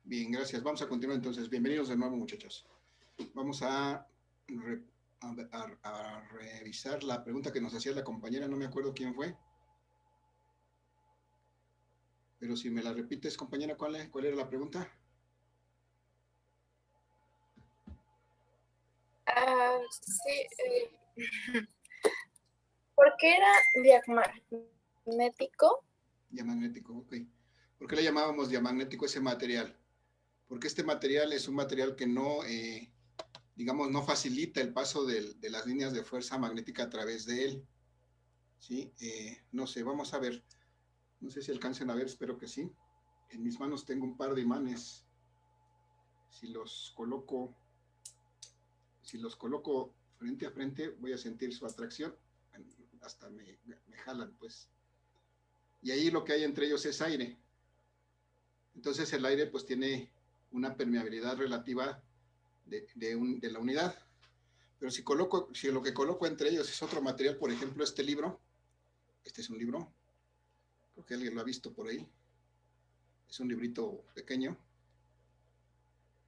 Bien, gracias. Vamos a continuar entonces. Bienvenidos de nuevo, muchachos. Vamos a revisar la pregunta que nos hacía la compañera, no me acuerdo quién fue, pero si me la repites, compañera, ¿cuál era la pregunta? Sí, ¿por qué era diamagnético? Diamagnético, ok. ¿Por qué le llamábamos diamagnético ese material? Porque este material es un material que no, digamos, no facilita el paso de las líneas de fuerza magnética a través de él. ¿Sí? No sé, vamos a ver. No sé si alcancen a ver, espero que sí. En mis manos tengo un par de imanes. Si los coloco, si los coloco frente a frente, voy a sentir su atracción. Hasta me jalan, pues. Y ahí lo que hay entre ellos es aire. Entonces el aire pues tiene una permeabilidad relativa de la unidad. Pero si lo que coloco entre ellos es otro material, por ejemplo, este libro, este es un libro, creo que alguien lo ha visto por ahí, es un librito pequeño.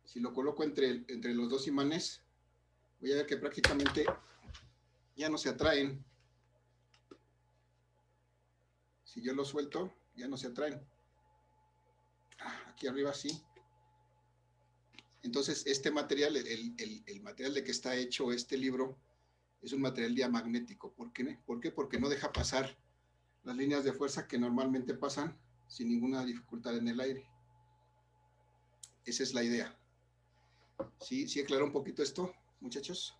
Si lo coloco entre los dos imanes, voy a ver que prácticamente ya no se atraen. Si yo lo suelto, ya no se atraen. Aquí arriba sí. Entonces, este material, el material de que está hecho este libro, es un material diamagnético. ¿Por qué? ¿Por qué? Porque no deja pasar las líneas de fuerza que normalmente pasan sin ninguna dificultad en el aire. Esa es la idea. ¿Sí, sí aclaró un poquito esto, muchachos?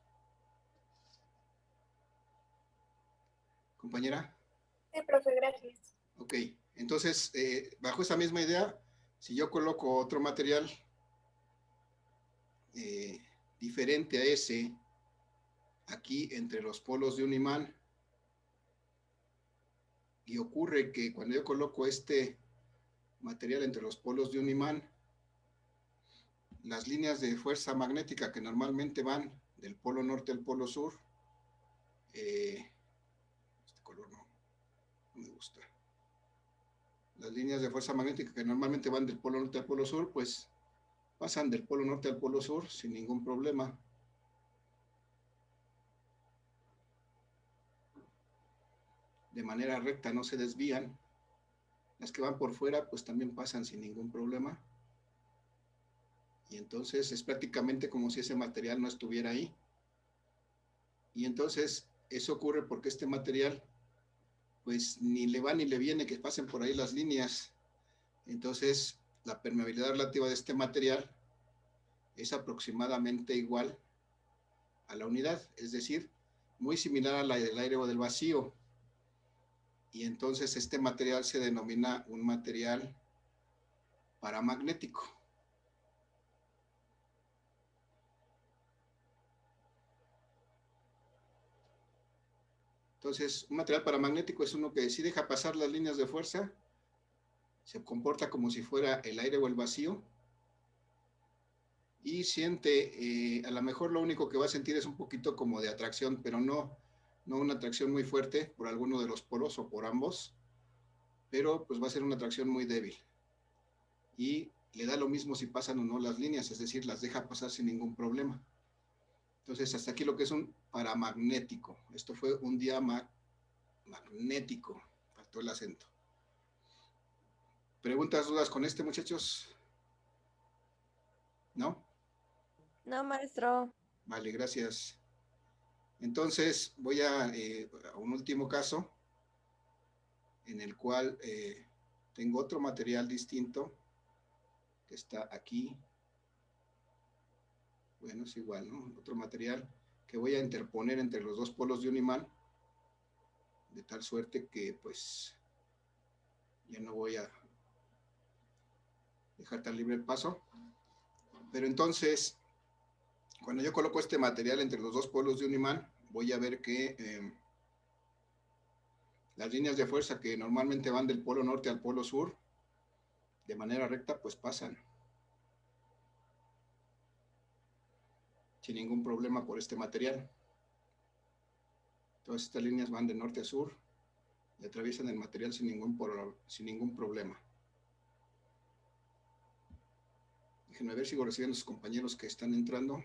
Compañera. Sí, profe, gracias. Ok, entonces, bajo esa misma idea, si yo coloco otro material eh, diferente a ese, aquí entre los polos de un imán, y ocurre que cuando yo coloco este material entre los polos de un imán, las líneas de fuerza magnética que normalmente van del polo norte al polo sur, este color no me gusta, las líneas de fuerza magnética que normalmente van del polo norte al polo sur, pues pasan del polo norte al polo sur sin ningún problema. De manera recta, no se desvían. Las que van por fuera, pues también pasan sin ningún problema. Y entonces es prácticamente como si ese material no estuviera ahí. Y entonces eso ocurre porque este material, pues ni le va ni le viene que pasen por ahí las líneas. Entonces la permeabilidad relativa de este material es aproximadamente igual a la unidad, es decir, muy similar a la del aire o del vacío. Y entonces este material se denomina un material paramagnético. Entonces, un material paramagnético es uno que sí deja pasar las líneas de fuerza, se comporta como si fuera el aire o el vacío, y siente, a lo mejor lo único que va a sentir es un poquito como de atracción, pero no una atracción muy fuerte por alguno de los polos o por ambos, pero pues va a ser una atracción muy débil. Y le da lo mismo si pasan o no las líneas, es decir, las deja pasar sin ningún problema. Entonces, hasta aquí lo que es un paramagnético. Esto fue un diamagnético, faltó el acento. ¿Preguntas, dudas con este, muchachos? ¿No? No, maestro. Vale, gracias. Entonces voy a un último caso en el cual tengo otro material distinto que está aquí. Bueno, es igual, ¿no? Otro material que voy a interponer entre los dos polos de un imán, de tal suerte que pues ya no voy a dejar tan libre el paso. Pero entonces, cuando yo coloco este material entre los dos polos de un imán, voy a ver que las líneas de fuerza que normalmente van del polo norte al polo sur, de manera recta, pues pasan sin ningún problema por este material. Todas estas líneas van de norte a sur y atraviesan el material sin ningún problema. Déjenme ver, sigo recibiendo a sus compañeros que están entrando.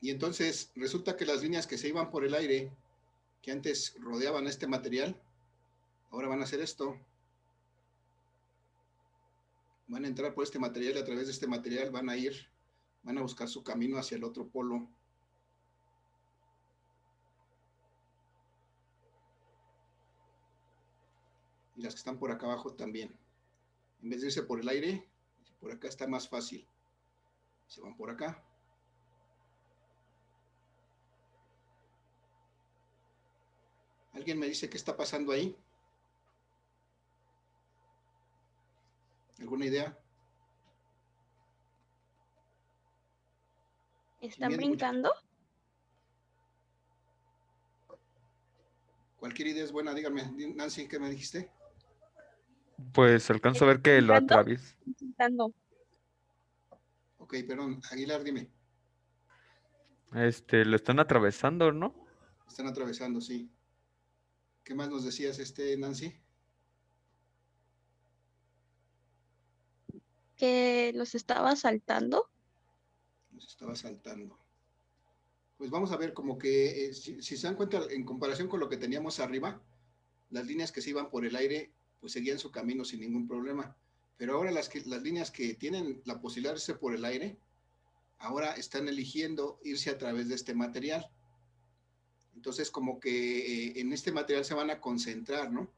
Y entonces resulta que las líneas que se iban por el aire, que antes rodeaban este material, ahora van a hacer esto. Van a entrar por este material y a través de este material van a buscar su camino hacia el otro polo. Y las que están por acá abajo también. En vez de irse por el aire, por acá está más fácil. Se van por acá. ¿Alguien me dice qué está pasando ahí? ¿Alguna idea? ¿Están brincando? Cualquier idea es buena, díganme. Nancy, ¿qué me dijiste? Pues alcanzo a ver que lo ¿Brincando? atraviesa. Brincando. Ok, perdón. Aguilar, dime. Lo están atravesando, ¿no? Están atravesando, sí. ¿Qué más nos decías, Nancy? Que los estaba saltando. Nos estaba saltando. Pues vamos a ver como que, si se dan cuenta, en comparación con lo que teníamos arriba, las líneas que se iban por el aire, pues seguían su camino sin ningún problema. Pero ahora las líneas que tienen la posibilidad de irse por el aire, ahora están eligiendo irse a través de este material. Entonces, como que en este material se van a concentrar, ¿no?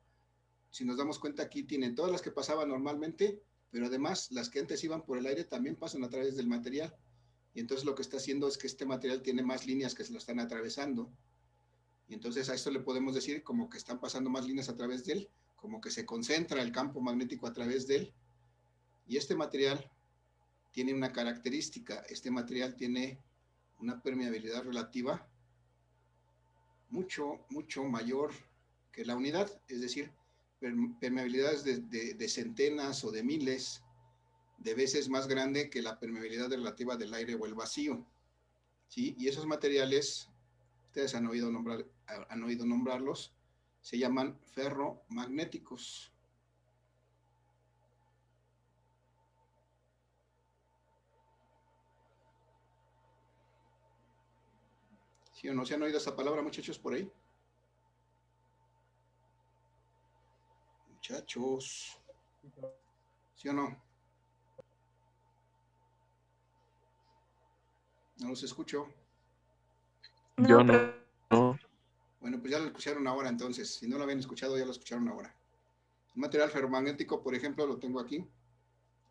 Si nos damos cuenta, aquí tienen todas las que pasaban normalmente, pero además las que antes iban por el aire también pasan a través del material. Y entonces lo que está haciendo es que este material tiene más líneas que se lo están atravesando. Y entonces a esto le podemos decir como que están pasando más líneas a través de él, como que se concentra el campo magnético a través de él. Y este material tiene una característica. Este material tiene una permeabilidad relativa mucho, mucho mayor que la unidad, es decir, permeabilidades de centenas o de miles de veces más grande que la permeabilidad relativa del aire o el vacío, ¿sí? Y esos materiales, ustedes han oído nombrarlos, se llaman ferromagnéticos. ¿Sí o no? ¿Se han oído esa palabra, muchachos, por ahí? Muchachos, ¿sí o no? No los escucho. Yo no. Bueno, pues ya lo escucharon ahora entonces. Si no lo habían escuchado, ya lo escucharon ahora. Un material ferromagnético, por ejemplo, lo tengo aquí.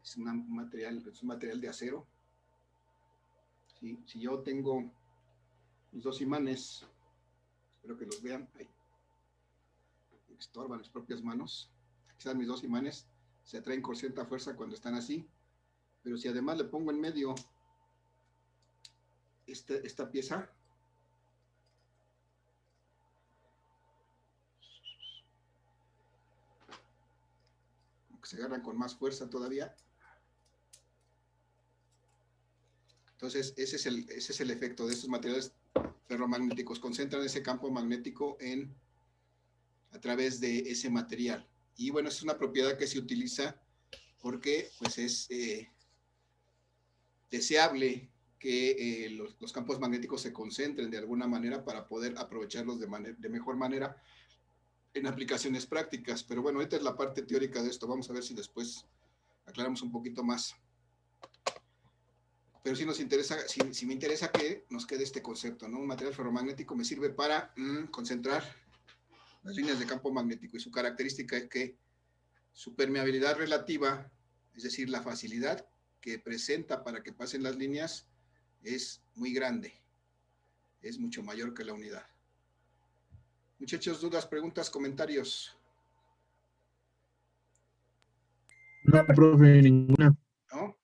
Es un material de acero. ¿Sí? Si yo tengo mis dos imanes, espero que los vean, ahí, estorban las propias manos. Aquí están mis dos imanes, se atraen con cierta fuerza cuando están así, pero si además le pongo en medio esta pieza, como que se agarran con más fuerza todavía. Entonces, ese es el efecto de estos materiales ferromagnéticos. Concentran ese campo magnético a través de ese material. Y bueno, es una propiedad que se utiliza porque pues es deseable que los campos magnéticos se concentren de alguna manera para poder aprovecharlos de mejor manera en aplicaciones prácticas. Pero bueno, esta es la parte teórica de esto. Vamos a ver si después aclaramos un poquito más. Pero sí nos interesa, si me interesa que nos quede este concepto, ¿no? Un material ferromagnético me sirve para concentrar las líneas de campo magnético y su característica es que su permeabilidad relativa, es decir, la facilidad que presenta para que pasen las líneas, es muy grande, es mucho mayor que la unidad. Muchachos, dudas, preguntas, comentarios. No, profe, ninguna. ¿No?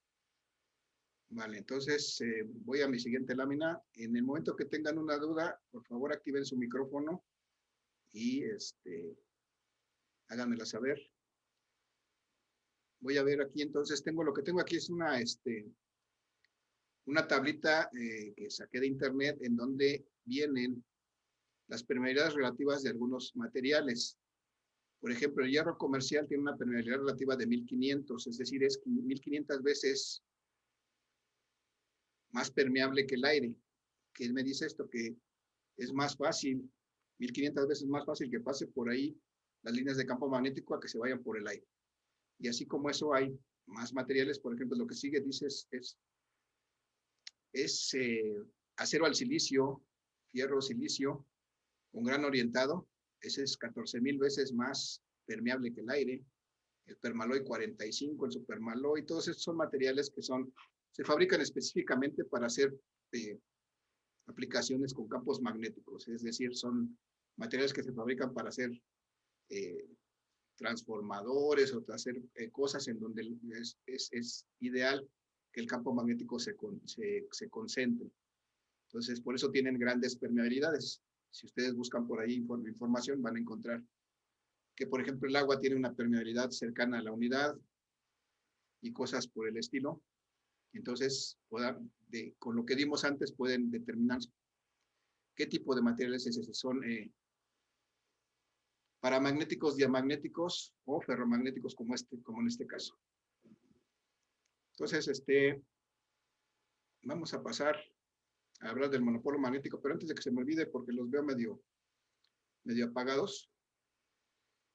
Vale, entonces voy a mi siguiente lámina. En el momento que tengan una duda, por favor activen su micrófono y háganmela saber. Voy a ver aquí, entonces lo que tengo aquí es una tablita que saqué de internet en donde vienen las permeabilidades relativas de algunos materiales. Por ejemplo, el hierro comercial tiene una permeabilidad relativa de 1500, es decir, es 1500 veces más permeable que el aire. ¿Qué me dice esto? Que es más fácil, 1500 veces más fácil que pase por ahí las líneas de campo magnético a que se vayan por el aire. Y así como eso hay más materiales, por ejemplo, lo que sigue dice es acero al silicio, fierro silicio, un gran orientado, ese es 14,000 veces más permeable que el aire, el permaloy 45, el supermaloy, todos estos son materiales que se fabrican específicamente para hacer aplicaciones con campos magnéticos, es decir, son materiales que se fabrican para hacer transformadores o hacer cosas en donde es ideal que el campo magnético se concentre. Entonces, por eso tienen grandes permeabilidades. Si ustedes buscan por ahí información, van a encontrar que, por ejemplo, el agua tiene una permeabilidad cercana a la unidad y cosas por el estilo. Entonces, con lo que dimos antes, pueden determinar qué tipo de materiales es ese. Son paramagnéticos, diamagnéticos o ferromagnéticos como en este caso. Entonces, vamos a pasar a hablar del monopolo magnético, pero antes de que se me olvide, porque los veo medio apagados,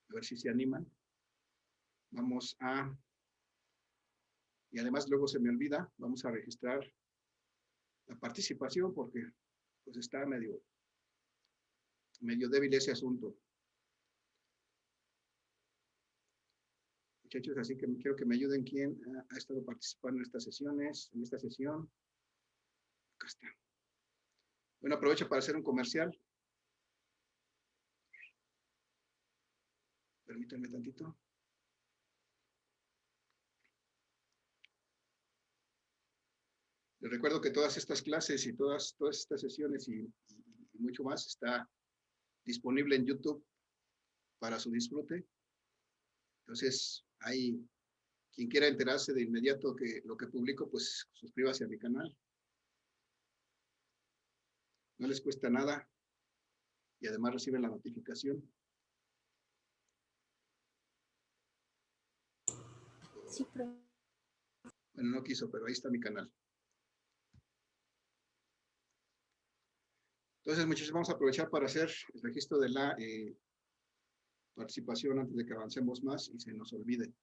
a ver si se animan. Y además luego se me olvida, vamos a registrar la participación porque pues está medio débil ese asunto. Muchachos, así que quiero que me ayuden quién ha estado participando en estas sesiones, en esta sesión. Acá está. Bueno, aprovecho para hacer un comercial. Permítanme tantito. Les recuerdo que todas estas clases y todas estas sesiones y mucho más está disponible en YouTube para su disfrute. Entonces, quien quiera enterarse de inmediato que lo que publico, pues suscríbase a mi canal. No les cuesta nada y además reciben la notificación. Sí, profe. Bueno, no quiso, pero ahí está mi canal. Entonces, muchachos, vamos a aprovechar para hacer el registro de la participación antes de que avancemos más y se nos olvide.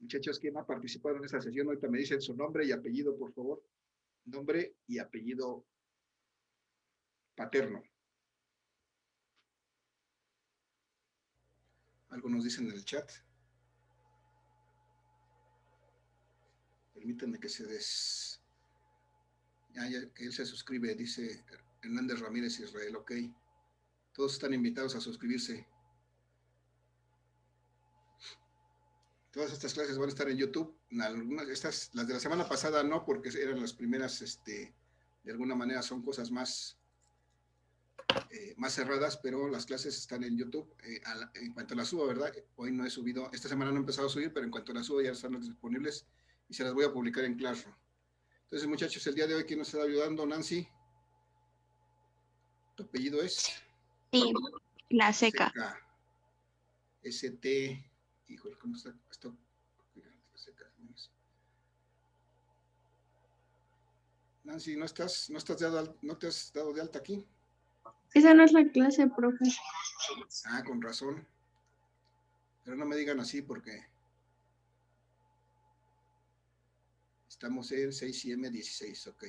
Muchachos, ¿quién ha participado en esta sesión? Ahorita me dicen su nombre y apellido, por favor. Nombre y apellido paterno. Algo nos dicen en el chat. Permítanme que que él se suscribe, dice Hernández Ramírez Israel, ok. Todos están invitados a suscribirse. Todas estas clases van a estar en YouTube. Las de la semana pasada no, porque eran las primeras, de alguna manera son cosas más cerradas, pero las clases están en YouTube. En cuanto las suba, ¿verdad? Hoy no he subido, esta semana no he empezado a subir, pero en cuanto las suba ya están disponibles y se las voy a publicar en Classroom. Entonces, muchachos, el día de hoy, ¿quién nos está ayudando? Nancy. ¿Tu apellido es? Sí, la seca. ST. Híjole, ¿cómo está esto? Nancy, ¿no te has dado de alta aquí? Esa no es la clase, profe. Ah, con razón. Pero no me digan así porque estamos en 6 y M16, ok.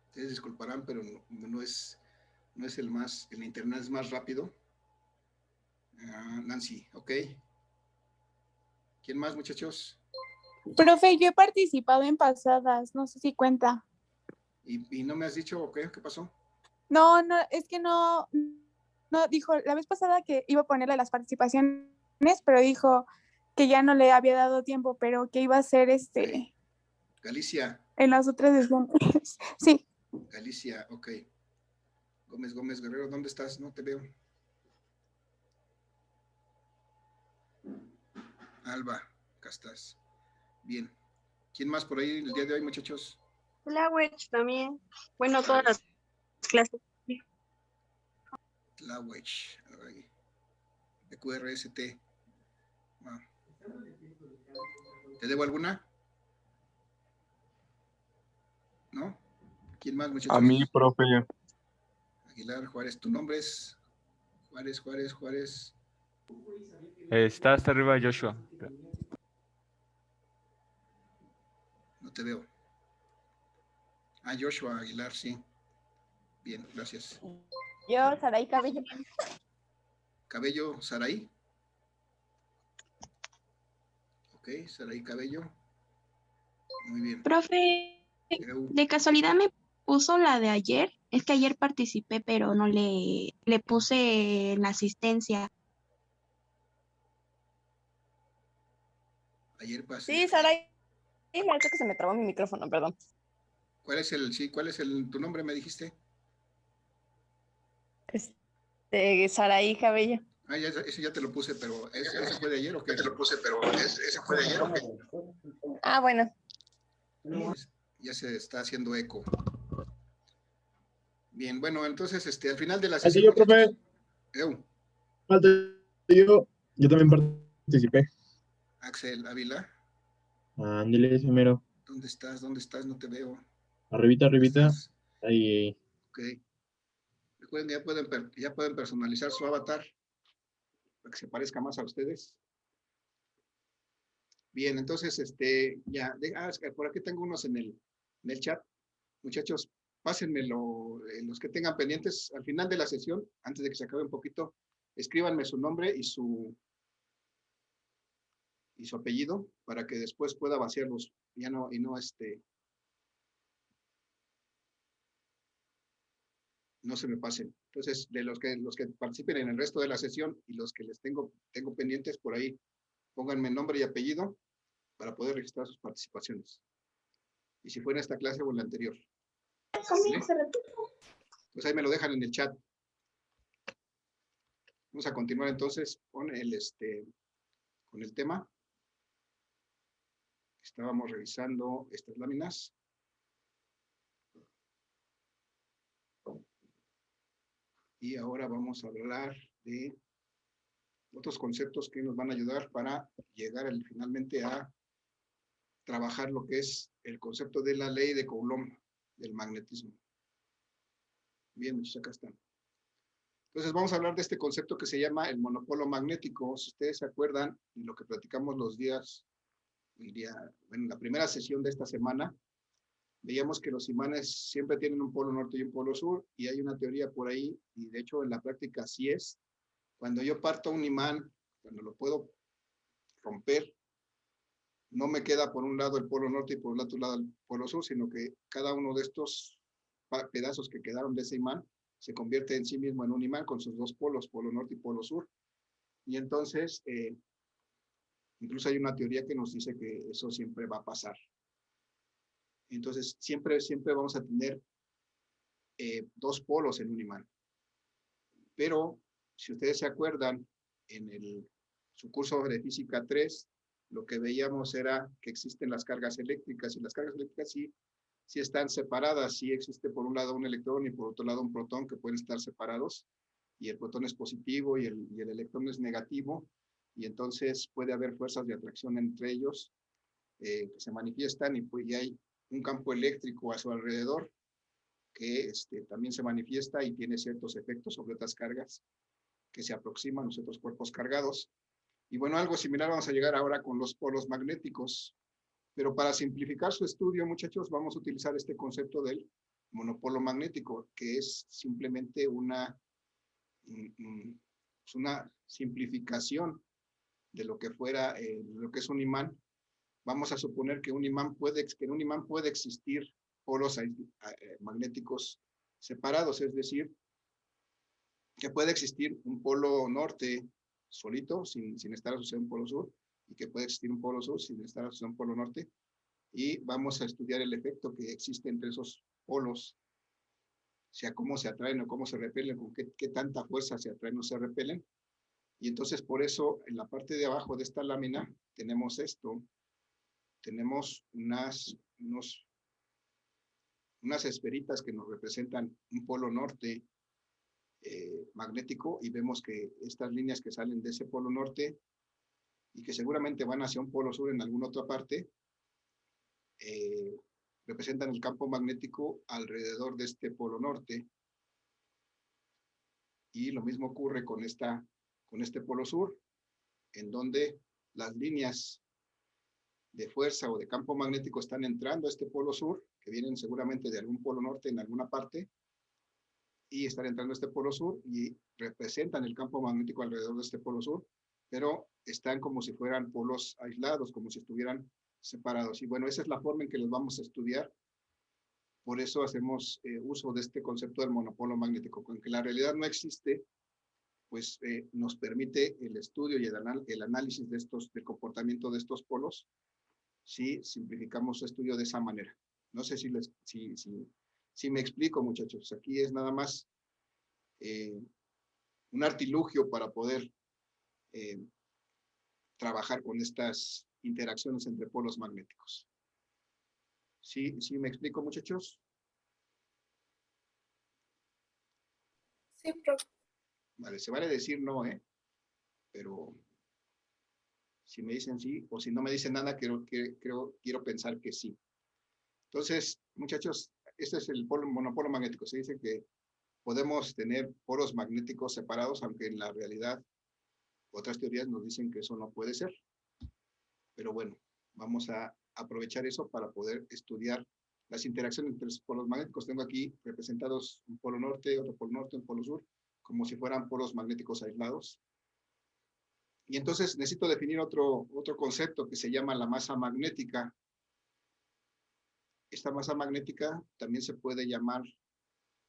Ustedes disculparán, pero no es el internet es más rápido. Nancy, ok. ¿Quién más, muchachos? Profe, yo he participado en pasadas, no sé si cuenta. ¿Y no me has dicho, ok, qué pasó? No, es que no, dijo la vez pasada que iba a ponerle las participaciones, pero dijo que ya no le había dado tiempo, pero que iba a ser Okay. Galicia. En las otras sesiones. Sí. Galicia, ok. Gómez Guerrero, ¿dónde estás? No te veo. Alba, acá estás. Bien. ¿Quién más por ahí el día de hoy, muchachos? Language también. Bueno, todas las clases. Language. PQRST. Ah. ¿Te debo alguna? ¿No? ¿Quién más, muchachos? A mí, profe. Aguilar Juárez. ¿Tu nombre es? Juárez. Está hasta arriba Joshua. No te veo. Ah, Joshua Aguilar, sí. Bien, gracias. Yo, Saraí Cabello. Cabello, Saraí. Ok, Saraí Cabello. Muy bien. Profe, de casualidad me puso la de ayer. Es que ayer participé, pero no le puse en la asistencia. Ayer pasé. Sí, Saraí. Me ha hecho que se me trabó mi micrófono, perdón. ¿Cuál es tu nombre, me dijiste? Saraí Cabello. Ah, ese ya te lo puse, pero ¿ese fue de ayer o qué? ¿Ese fue de ayer o qué? Ah, bueno. Ya se está haciendo eco. Bien, bueno, entonces, al final de la Falta sesión, yo, profe. muchachos, Falta yo. Yo también participé. Axel Ávila, Ándale, primero. ¿dónde estás? No te veo. Arribita. ¿Estás? Ahí. Ok. Recuerden que ya pueden personalizar su avatar para que se parezca más a ustedes. Bien, entonces, es que por aquí tengo unos en el chat. Muchachos, pásenmelo, los que tengan pendientes al final de la sesión, antes de que se acabe un poquito, escríbanme su nombre y su apellido para que después pueda vaciarlos. Ya no, no se me pasen. Entonces, de los que participen en el resto de la sesión y los que les tengo pendientes por ahí, pónganme nombre y apellido para poder registrar sus participaciones. Y si fue en esta clase o en la anterior. ¿Vale? Pues ahí me lo dejan en el chat. Vamos a continuar entonces con el tema. Estábamos revisando estas láminas. Y ahora vamos a hablar de otros conceptos que nos van a ayudar para llegar finalmente a trabajar lo que es el concepto de la ley de Coulomb del magnetismo. Bien, muchachos, acá están. Entonces vamos a hablar de este concepto que se llama el monopolo magnético. Si ustedes se acuerdan de lo que platicamos en la primera sesión de esta semana, veíamos que los imanes siempre tienen un polo norte y un polo sur, y hay una teoría por ahí, y de hecho en la práctica así es. Cuando yo parto un imán, cuando lo puedo romper, no me queda por un lado el polo norte y por el otro lado el polo sur, sino que cada uno de estos pedazos que quedaron de ese imán se convierte en sí mismo en un imán con sus dos polos, polo norte y polo sur. Y entonces, incluso hay una teoría que nos dice que eso siempre va a pasar. Entonces, siempre vamos a tener dos polos en un imán. Pero, si ustedes se acuerdan, en su curso de física 3, lo que veíamos era que existen las cargas eléctricas, y las cargas eléctricas sí están separadas, sí existe por un lado un electrón y por otro lado un protón que pueden estar separados, y el protón es positivo y el electrón es negativo, y entonces puede haber fuerzas de atracción entre ellos que se manifiestan, y hay un campo eléctrico a su alrededor que también se manifiesta y tiene ciertos efectos sobre otras cargas que se aproximan a los otros cuerpos cargados. Y bueno, algo similar vamos a llegar ahora con los polos magnéticos. Pero para simplificar su estudio, muchachos, vamos a utilizar este concepto del monopolo magnético, que es simplemente una simplificación de lo que fuera, lo que es un imán. Vamos a suponer que en un imán puede existir polos magnéticos separados, es decir, que puede existir un polo norte solito, sin estar asociado a un polo sur, y que puede existir un polo sur sin estar asociado a un polo norte, y vamos a estudiar el efecto que existe entre esos polos, o sea, cómo se atraen o cómo se repelen, con qué tanta fuerza se atraen o se repelen. Y entonces, por eso, en la parte de abajo de esta lámina, tenemos esto, tenemos unos unas esferitas que nos representan un polo norte magnético, y vemos que estas líneas que salen de ese polo norte y que seguramente van hacia un polo sur en alguna otra parte, representan el campo magnético alrededor de este polo norte. Y lo mismo ocurre con este polo sur, en donde las líneas de fuerza o de campo magnético están entrando a este polo sur, que vienen seguramente de algún polo norte en alguna parte, y están entrando a este polo sur y representan el campo magnético alrededor de este polo sur, pero están como si fueran polos aislados, como si estuvieran separados. Y bueno, esa es la forma en que los vamos a estudiar. Por eso hacemos uso de este concepto del monopolo magnético. Aunque la realidad no existe, pues nos permite el estudio y el análisis de del comportamiento de estos polos si simplificamos su estudio de esa manera. No sé si me explico, muchachos. Aquí es nada más un artilugio para poder trabajar con estas interacciones entre polos magnéticos. ¿Sí me explico, muchachos? Sí, profe. Vale, se vale decir no, pero si me dicen sí, o si no me dicen nada, quiero pensar que sí. Entonces, muchachos, este es el monopolo magnético. Se dice que podemos tener polos magnéticos separados, aunque en la realidad otras teorías nos dicen que eso no puede ser. Pero bueno, vamos a aprovechar eso para poder estudiar las interacciones entre los polos magnéticos. Tengo aquí representados un polo norte, un polo sur, como si fueran polos magnéticos aislados. Y entonces necesito definir otro concepto que se llama la masa magnética. Esta masa magnética también se puede llamar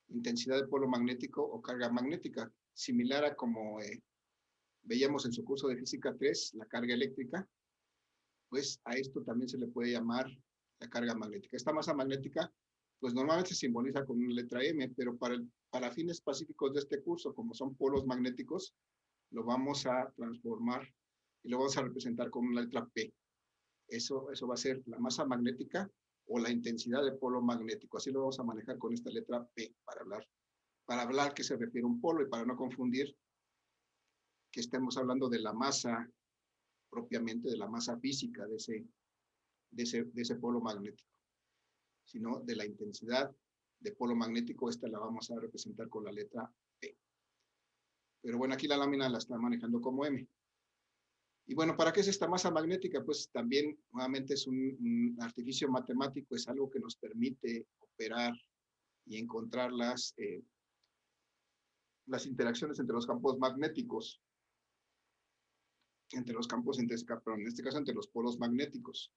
intensidad de polo magnético o carga magnética, similar a como veíamos en su curso de física 3, la carga eléctrica. Pues a esto también se le puede llamar la carga magnética. Esta masa magnética, pues normalmente se simboliza con una letra M, pero para fines pacíficos de este curso, como son polos magnéticos, lo vamos a transformar y lo vamos a representar con una letra P. Eso va a ser la masa magnética o la intensidad de polo magnético. Así lo vamos a manejar con esta letra P para hablar que se refiere a un polo y para no confundir que estemos hablando de la masa propiamente, de la masa física de ese polo magnético, sino de la intensidad de polo magnético. Esta la vamos a representar con la letra P. Pero bueno, aquí la lámina la está manejando como M. Y bueno, ¿para qué es esta masa magnética? Pues también, nuevamente, es un artificio matemático, es algo que nos permite operar y encontrar las interacciones entre los campos magnéticos, entre los campos, en este caso, entre los polos magnéticos.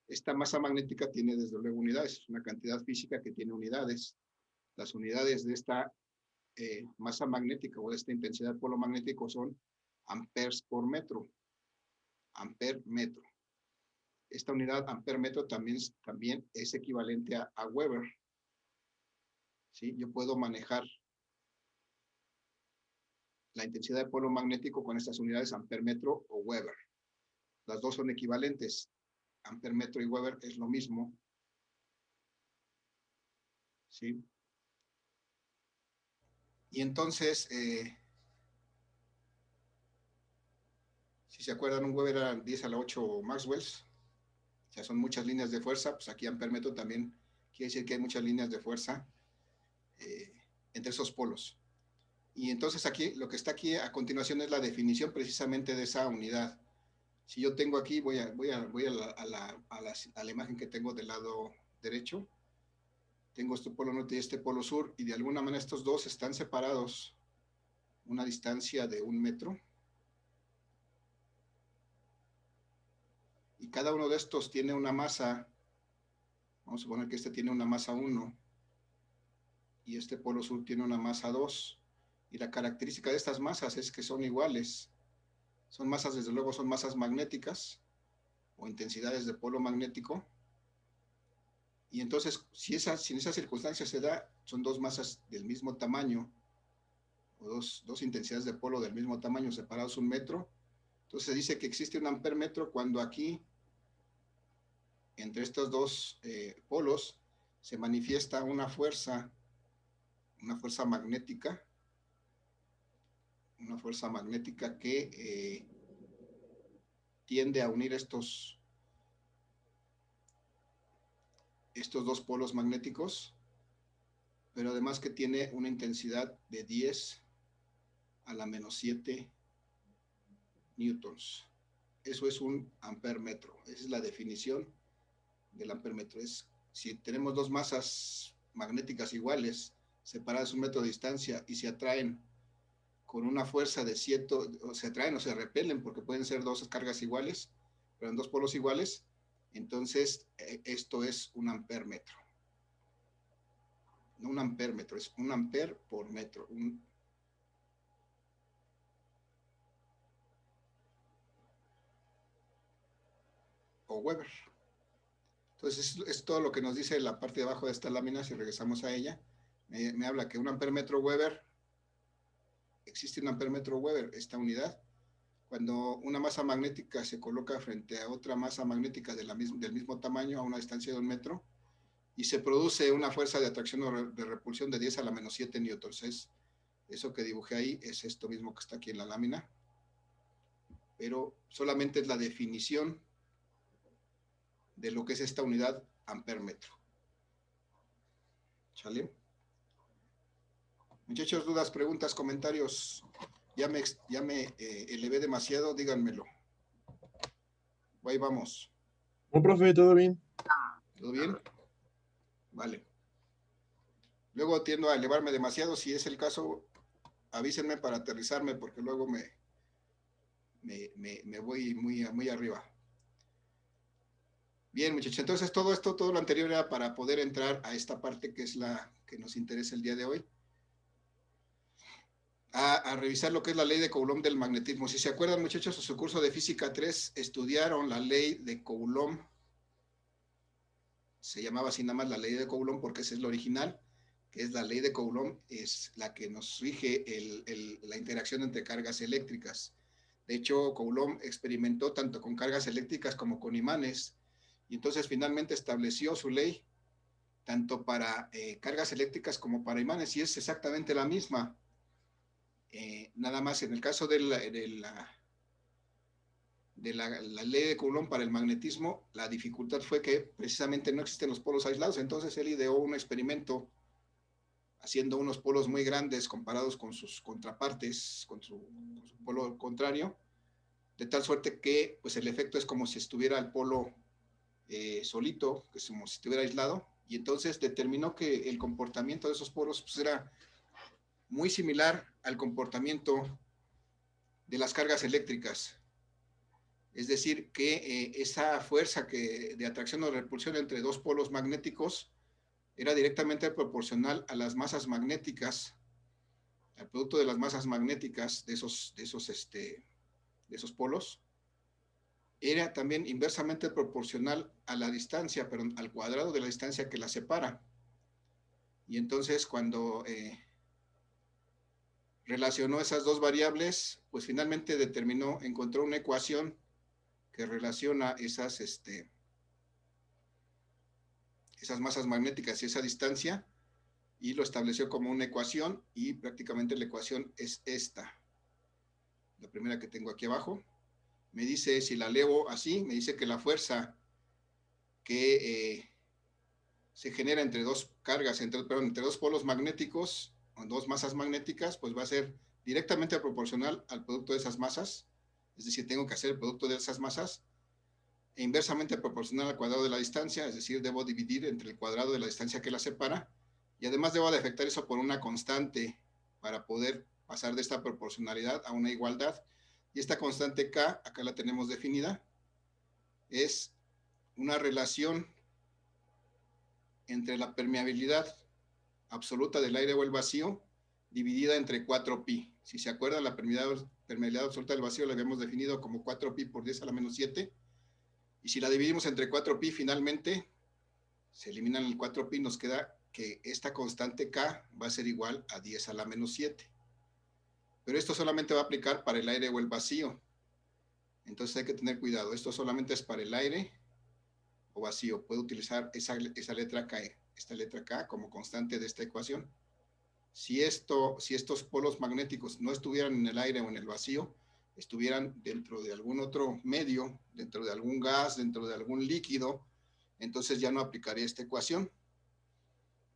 Esta masa magnética tiene desde luego unidades, es una cantidad física que tiene unidades. Las unidades de esta masa magnética o de esta intensidad de polo magnético son amperes por metro. Amper metro. Esta unidad amper metro también es equivalente a Weber. ¿Sí? Yo puedo manejar la intensidad de polo magnético con estas unidades amper metro o Weber. Las dos son equivalentes. Amper metro y Weber es lo mismo. ¿Sí? Y entonces, si se acuerdan, un Weber era 10 a la 8 Maxwells. Ya son muchas líneas de fuerza. Pues aquí amper metro también quiere decir que hay muchas líneas de fuerza entre esos polos. Y entonces aquí, lo que está aquí a continuación es la definición precisamente de esa unidad. Si yo tengo aquí, voy a la imagen que tengo del lado derecho. Tengo este polo norte y este polo sur, y de alguna manera estos dos están separados una distancia de 1 metro. Y cada uno de estos tiene una masa. Vamos a suponer que este tiene una masa 1 y este polo sur tiene una masa 2. Y la característica de estas masas es que son iguales. Son masas, desde luego, son masas magnéticas o intensidades de polo magnético. Y entonces, si en esa circunstancia se da, son dos masas del mismo tamaño, o dos intensidades de polo del mismo tamaño separados 1 metro. Entonces se dice que existe un amper metro cuando aquí, entre estos dos polos, se manifiesta una fuerza magnética que tiende a unir estos dos polos magnéticos, pero además que tiene una intensidad de 10 a la menos 7 newtons. Eso es un ampermetro. Esa es la definición del ampermetro. Es si tenemos dos masas magnéticas iguales, separadas un metro de distancia, y se atraen con una fuerza de 7, o se atraen o se repelen, porque pueden ser dos cargas iguales, pero en dos polos iguales, entonces esto es un ampermetro. No un ampermetro, es un amper por metro. O Weber. Entonces es todo lo que nos dice la parte de abajo de esta lámina. Si regresamos a ella, me habla que un ampermetro Weber, existe un ampermetro Weber, esta unidad, cuando una masa magnética se coloca frente a otra masa magnética del mismo tamaño a una distancia de 1 metro, y se produce una fuerza de atracción o de repulsión de 10 a la menos 7 newtons. Eso que dibujé ahí es esto mismo que está aquí en la lámina, pero solamente es la definición de lo que es esta unidad ampermetro. ¿Sale? Muchachos, dudas, preguntas, comentarios. Ya me elevé demasiado, díganmelo. Ahí vamos. No, profe, todo bien. ¿Todo bien? Vale. Luego tiendo a elevarme demasiado. Si es el caso, avísenme para aterrizarme, porque luego me voy muy arriba. Bien, muchachos, entonces todo lo anterior era para poder entrar a esta parte que es la que nos interesa el día de hoy. A revisar lo que es la ley de Coulomb del magnetismo. Si se acuerdan, muchachos, en su curso de Física 3 estudiaron la ley de Coulomb. Se llamaba así nada más la ley de Coulomb porque esa es la original, que es la ley de Coulomb, es la que nos rige la interacción entre cargas eléctricas. De hecho, Coulomb experimentó tanto con cargas eléctricas como con imanes, y entonces finalmente estableció su ley tanto para cargas eléctricas como para imanes, y es exactamente la misma. Nada más en el caso de la ley de Coulomb para el magnetismo, la dificultad fue que precisamente no existen los polos aislados. Entonces él ideó un experimento haciendo unos polos muy grandes comparados con sus contrapartes, con su polo contrario, de tal suerte que pues el efecto es como si estuviera el polo solito, que es como si estuviera aislado, y entonces determinó que el comportamiento de esos polos pues era muy similar al comportamiento de las cargas eléctricas. Es decir, que esa fuerza de atracción o repulsión entre dos polos magnéticos era directamente proporcional a las masas magnéticas, al producto de las masas magnéticas de esos polos. Era también inversamente proporcional a la distancia, pero al cuadrado de la distancia que la separa. Y entonces cuando relacionó esas dos variables, pues finalmente encontró una ecuación que relaciona esas masas magnéticas y esa distancia, y lo estableció como una ecuación, y prácticamente la ecuación es esta, la primera que tengo aquí abajo. Me dice, si la leo así, me dice que la fuerza que se genera entre dos cargas, entre dos polos magnéticos, o dos masas magnéticas, pues va a ser directamente proporcional al producto de esas masas. Es decir, tengo que hacer el producto de esas masas, e inversamente proporcional al cuadrado de la distancia, es decir, debo dividir entre el cuadrado de la distancia que la separa, y además debo de afectar eso por una constante para poder pasar de esta proporcionalidad a una igualdad. Y esta constante K, acá la tenemos definida, es una relación entre la permeabilidad absoluta del aire o el vacío dividida entre 4pi. Si se acuerdan, la permeabilidad absoluta del vacío la habíamos definido como 4pi por 10 a la menos 7. Y si la dividimos entre 4pi, finalmente se eliminan el 4pi, nos queda que esta constante K va a ser igual a 10 a la menos 7. Pero esto solamente va a aplicar para el aire o el vacío. Entonces hay que tener cuidado. Esto solamente es para el aire o vacío. Puedo utilizar esa letra K. esta letra K como constante de esta ecuación. Si estos polos magnéticos no estuvieran en el aire o en el vacío, estuvieran dentro de algún otro medio, dentro de algún gas, dentro de algún líquido, entonces ya no aplicaría esta ecuación,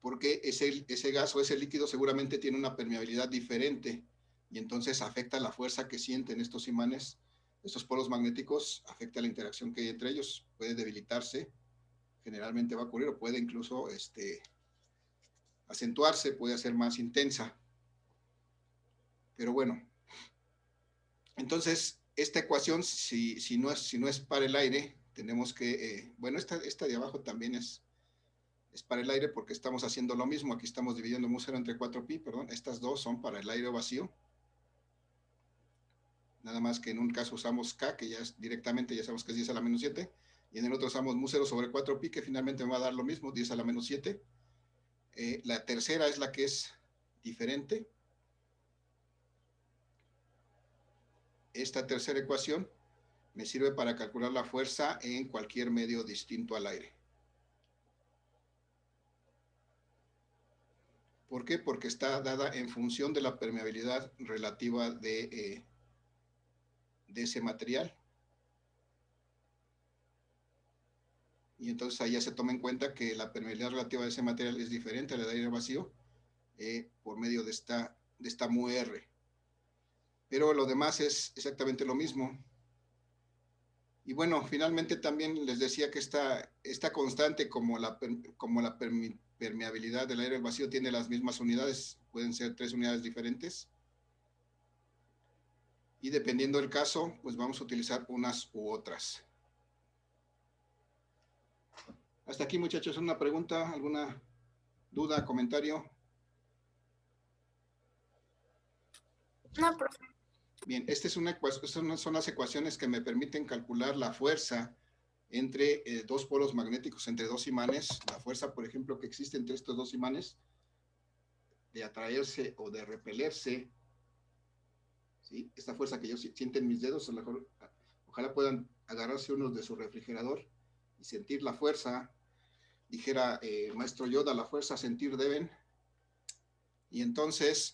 porque ese gas o ese líquido seguramente tiene una permeabilidad diferente y entonces afecta la fuerza que sienten estos imanes, estos polos magnéticos, afecta la interacción que hay entre ellos, puede debilitarse, generalmente va a ocurrir, o puede incluso acentuarse, puede ser más intensa. Pero bueno, entonces esta ecuación, si no es para el aire, tenemos que, bueno, esta de abajo también es para el aire porque estamos haciendo lo mismo. Aquí estamos dividiendo mu0 entre 4pi, perdón. Estas dos son para el aire vacío. Nada más que en un caso usamos K, que ya es directamente, ya sabemos que es 10 a la menos 7. Y en el otro usamos mu0 sobre 4pi, que finalmente me va a dar lo mismo, 10 a la menos 7. La tercera es la que es diferente. Esta tercera ecuación me sirve para calcular la fuerza en cualquier medio distinto al aire. ¿Por qué? Porque está dada en función de la permeabilidad relativa de ese material. Y entonces ahí ya se toma en cuenta que la permeabilidad relativa de ese material es diferente a la de aire vacío por medio de esta mu r. Pero lo demás es exactamente lo mismo. Y bueno, finalmente también les decía que esta constante como la permeabilidad del aire vacío tiene las mismas unidades, pueden ser 3 unidades diferentes. Y dependiendo del caso, pues vamos a utilizar unas u otras. Hasta aquí, muchachos, ¿una pregunta, alguna duda, comentario? No, profe. Bien, estas son las ecuaciones que me permiten calcular la fuerza entre dos polos magnéticos, entre dos imanes. La fuerza, por ejemplo, que existe entre estos dos imanes, de atraerse o de repelerse. ¿Sí? Esta fuerza que yo siento en mis dedos, ojalá puedan agarrarse unos de su refrigerador y sentir la fuerza. Dijera maestro Yoda, la fuerza sentir deben. Y entonces,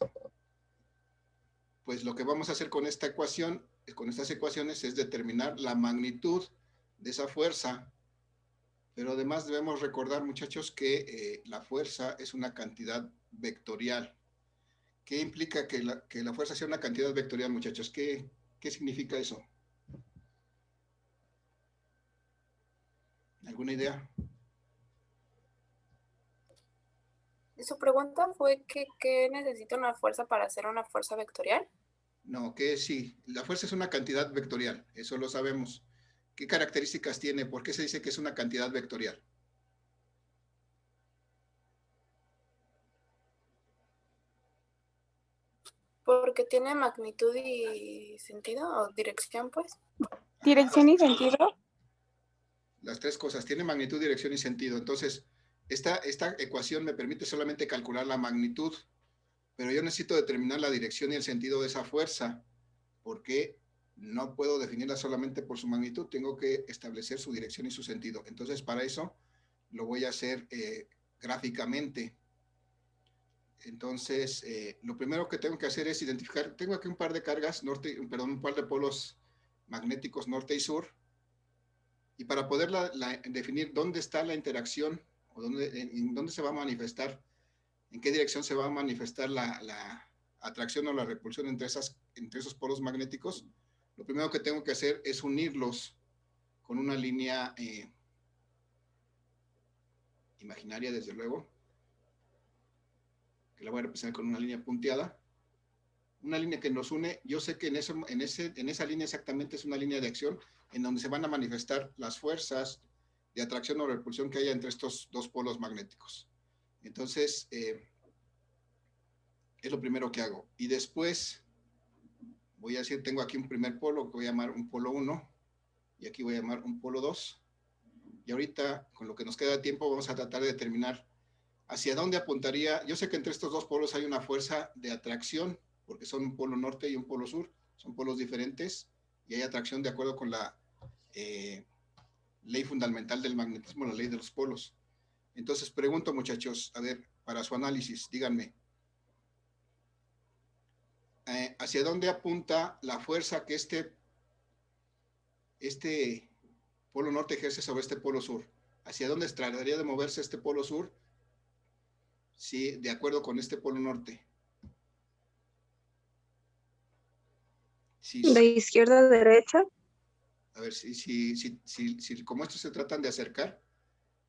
pues lo que vamos a hacer con esta ecuación, con estas ecuaciones, es determinar la magnitud de esa fuerza. Pero además debemos recordar, muchachos, que la fuerza es una cantidad vectorial. ¿Qué implica que la fuerza sea una cantidad vectorial, muchachos? ¿Qué significa eso? ¿Alguna idea? Su pregunta fue ¿qué necesita una fuerza para hacer una fuerza vectorial? No, que sí, la fuerza es una cantidad vectorial, eso lo sabemos. ¿Qué características tiene? ¿Por qué se dice que es una cantidad vectorial? Porque tiene magnitud y sentido, o dirección, pues. Dirección y sentido. Las tres cosas, tiene magnitud, dirección y sentido. Entonces, esta ecuación me permite solamente calcular la magnitud, pero yo necesito determinar la dirección y el sentido de esa fuerza, porque no puedo definirla solamente por su magnitud, tengo que establecer su dirección y su sentido. Entonces, para eso lo voy a hacer gráficamente. Entonces, lo primero que tengo que hacer es identificar, tengo aquí un par de cargas, un par de polos magnéticos norte y sur, y para poder definir dónde está la interacción, o en dónde se va a manifestar, en qué dirección se va a manifestar la atracción o la repulsión entre esos polos magnéticos, lo primero que tengo que hacer es unirlos con una línea imaginaria, desde luego, que la voy a representar con una línea punteada. Una línea que nos une, yo sé que en esa línea exactamente es una línea de acción en donde se van a manifestar las fuerzas de atracción o repulsión que haya entre estos dos polos magnéticos. Entonces, es lo primero que hago. Y después voy a decir, tengo aquí un primer polo que voy a llamar un polo 1 y aquí voy a llamar un polo 2. Y ahorita, con lo que nos queda de tiempo, vamos a tratar de determinar hacia dónde apuntaría. Yo sé que entre estos dos polos hay una fuerza de atracción, porque son un polo norte y un polo sur, son polos diferentes, y hay atracción de acuerdo con la ley fundamental del magnetismo, la ley de los polos. Entonces pregunto, muchachos, a ver, para su análisis, díganme. ¿Hacia dónde apunta la fuerza que este polo norte ejerce sobre este polo sur? ¿Hacia dónde trataría de moverse este polo sur? Sí, de acuerdo con este polo norte. Sí, ¿De izquierda a derecha? a ver, si como estos se tratan de acercar,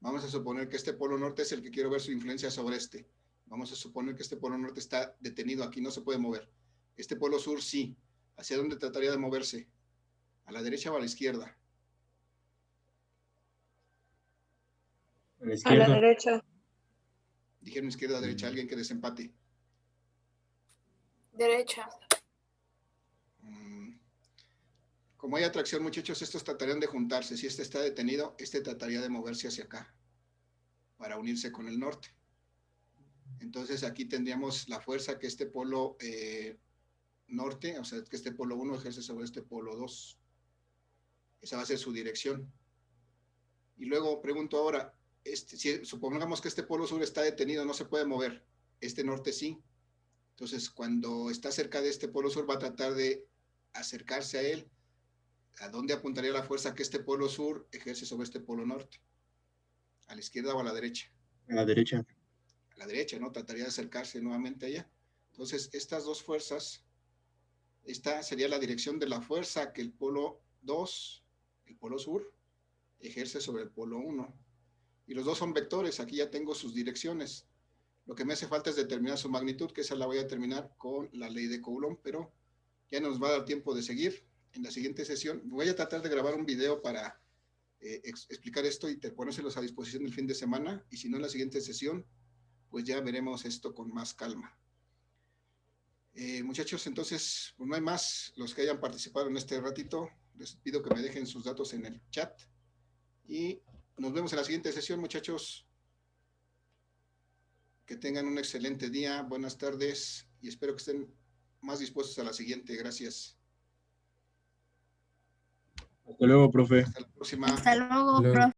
vamos a suponer que este polo norte es el que quiero ver su influencia sobre este. Vamos a suponer que este polo norte está detenido aquí, no se puede mover. Este polo sur sí. ¿Hacia dónde trataría de moverse? ¿A la derecha o a la izquierda? A la A la izquierda. derecha. Dijeron izquierda, derecha, alguien que desempate. Derecha. Como hay atracción, muchachos, estos tratarían de juntarse. Si este está detenido, este trataría de moverse hacia acá para unirse con el norte. Entonces aquí tendríamos la fuerza que este polo norte, o sea, que este polo 1 ejerce sobre este polo 2. Esa va a ser su dirección. Y luego pregunto ahora, si supongamos que este polo sur está detenido, no se puede mover. Este norte sí. Entonces, cuando está cerca de este polo sur, va a tratar de acercarse a él. ¿A dónde apuntaría la fuerza que este polo sur ejerce sobre este polo norte? ¿A la izquierda o a la derecha? A la derecha. A la derecha, ¿no? Trataría de acercarse nuevamente allá. Entonces, estas dos fuerzas, esta sería la dirección de la fuerza que el polo 2, el polo sur, ejerce sobre el polo 1. Y los dos son vectores, aquí ya tengo sus direcciones. Lo que me hace falta es determinar su magnitud, que esa la voy a determinar con la ley de Coulomb, pero ya nos va a dar tiempo de seguir. En la siguiente sesión voy a tratar de grabar un video para explicar esto y ponérselos a disposición el fin de semana, y si no en la siguiente sesión, pues ya veremos esto con más calma. Muchachos, entonces, pues no hay más. Los que hayan participado en este ratito, les pido que me dejen sus datos en el chat y nos vemos en la siguiente sesión, muchachos. Que tengan un excelente día, buenas tardes y espero que estén más dispuestos a la siguiente. Gracias. Hasta luego, profe. Hasta la próxima. Hasta luego, Luego. profe.